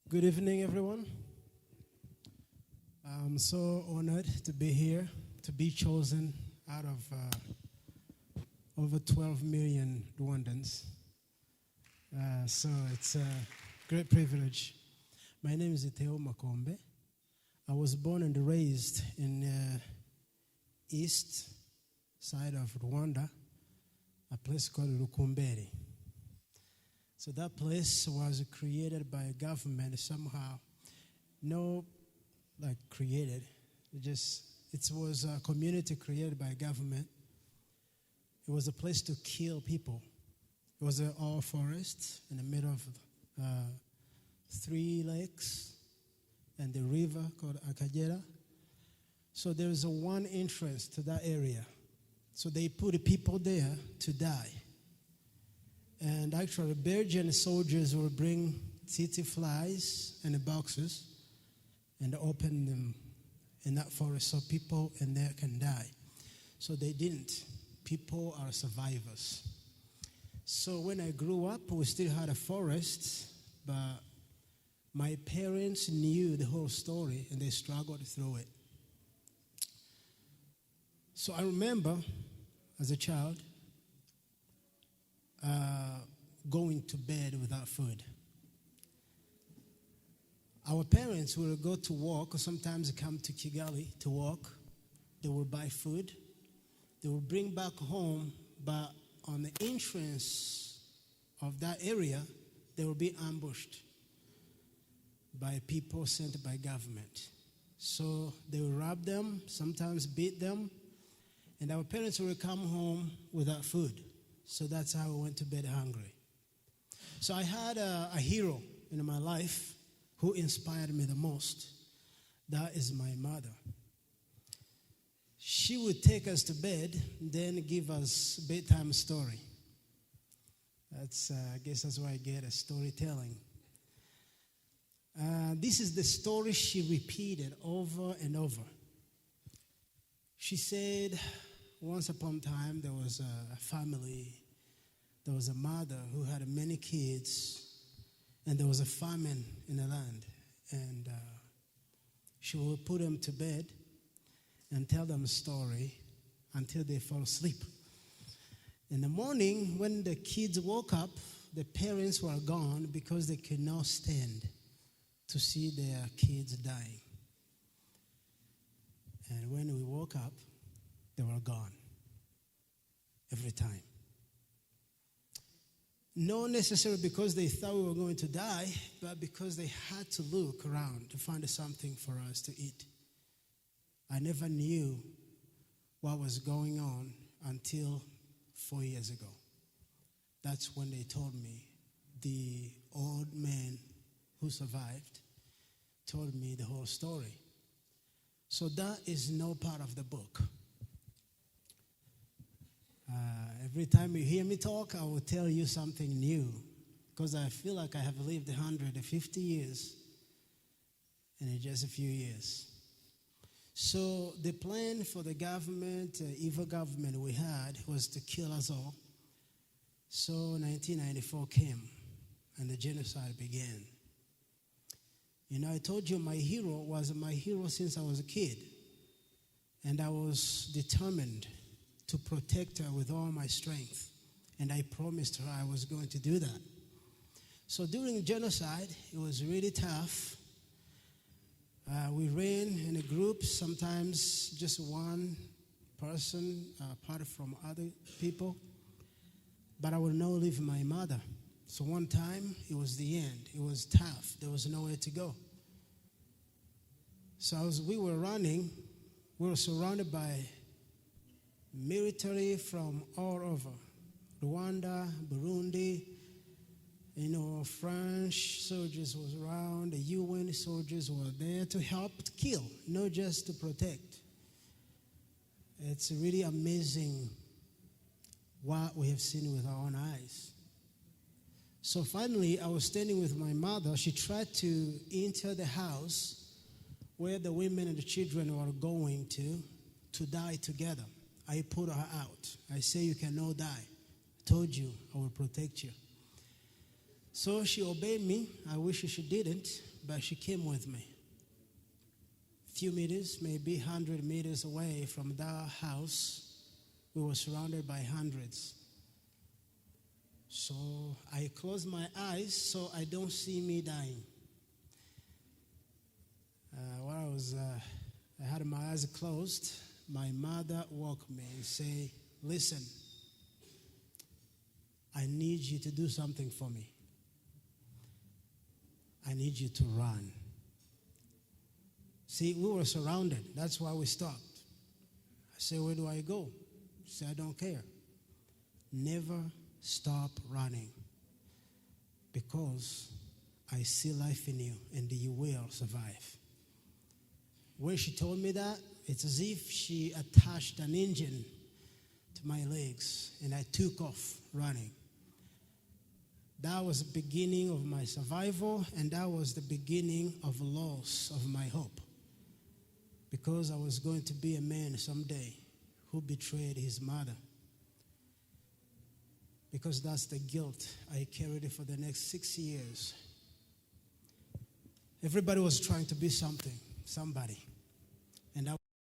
Good evening, everyone. I'm so honored to be here, to be chosen out of over 12 million Rwandans. So it's a great privilege. My name is Theo MAKOMBE. I was born and raised in east side of Rwanda, a place called Rukumberi. So that place was created by government somehow. No, like created. It was a community created by government. It was a place to kill people. It was an all forest in the middle of 3 lakes and the river called Akagera. So there is a one entrance to that area. So they put the people there to die. And actually, Belgian soldiers will bring tsetse flies in the boxes and open them in that forest so people in there can die. So they didn't. People are survivors. So when I grew up, we still had a forest, but my parents knew the whole story and they struggled through it. So I remember as a child, going to bed without food. Our parents will go to work, or sometimes come to Kigali to work. They will buy food. They will bring back home, but on the entrance of that area, they will be ambushed by people sent by government. So they will rob them, sometimes beat them, and our parents will come home without food. So that's how I went to bed hungry. So I had a hero in my life who inspired me the most. That is my mother. She would take us to bed, then give us bedtime story. I guess that's why I get a storytelling. This is the story she repeated over and over. She said, once upon a time, there was a family. There was a mother who had many kids, and there was a famine in the land. And she would put them to bed and tell them a story until they fall asleep. In the morning, when the kids woke up, the parents were gone because they could not stand to see their kids dying. And when we woke up, they were gone every time. Not necessarily because they thought we were going to die, but because they had to look around to find something for us to eat. I never knew what was going on until 4 years ago. That's when they told me, the old man who survived told me the whole story. So that is no part of the book. Every time you hear me talk, I will tell you something new because I feel like I have lived 150 years in just a few years. So the plan for the government, evil government we had, was to kill us all. So 1994 came and the genocide began. You know, I told you my hero was my hero since I was a kid. And I was determined to protect her with all my strength. And I promised her I was going to do that. So during genocide, it was really tough. We ran in a group, sometimes just one person apart from other people. But I would not leave my mother. So one time, it was the end. It was tough. There was nowhere to go. So as we were running, we were surrounded by military from all over. Rwanda, Burundi, French soldiers was around. The UN soldiers were there to help to kill, not just to protect. It's really amazing what we have seen with our own eyes. So finally, I was standing with my mother. She tried to enter the house where the women and the children were going to die together. I put her out. I say, you cannot die. I told you I will protect you. So she obeyed me. I wish she didn't, but she came with me. A few meters, maybe 100 meters away from that house, we were surrounded by hundreds. So I closed my eyes so I don't see me dying. While I had my eyes closed, my mother woke me and said, listen, I need you to do something for me. I need you to run. See, we were surrounded. That's why we stopped. I said, where do I go? She said, I don't care. Never stop running, because I see life in you and you will survive. When she told me that, it's as if she attached an engine to my legs and I took off running. That was the beginning of my survival, and that was the beginning of loss of my hope, because I was going to be a man someday who betrayed his mother. Because that's the guilt I carried for the next 6 years. Everybody was trying to be something, somebody.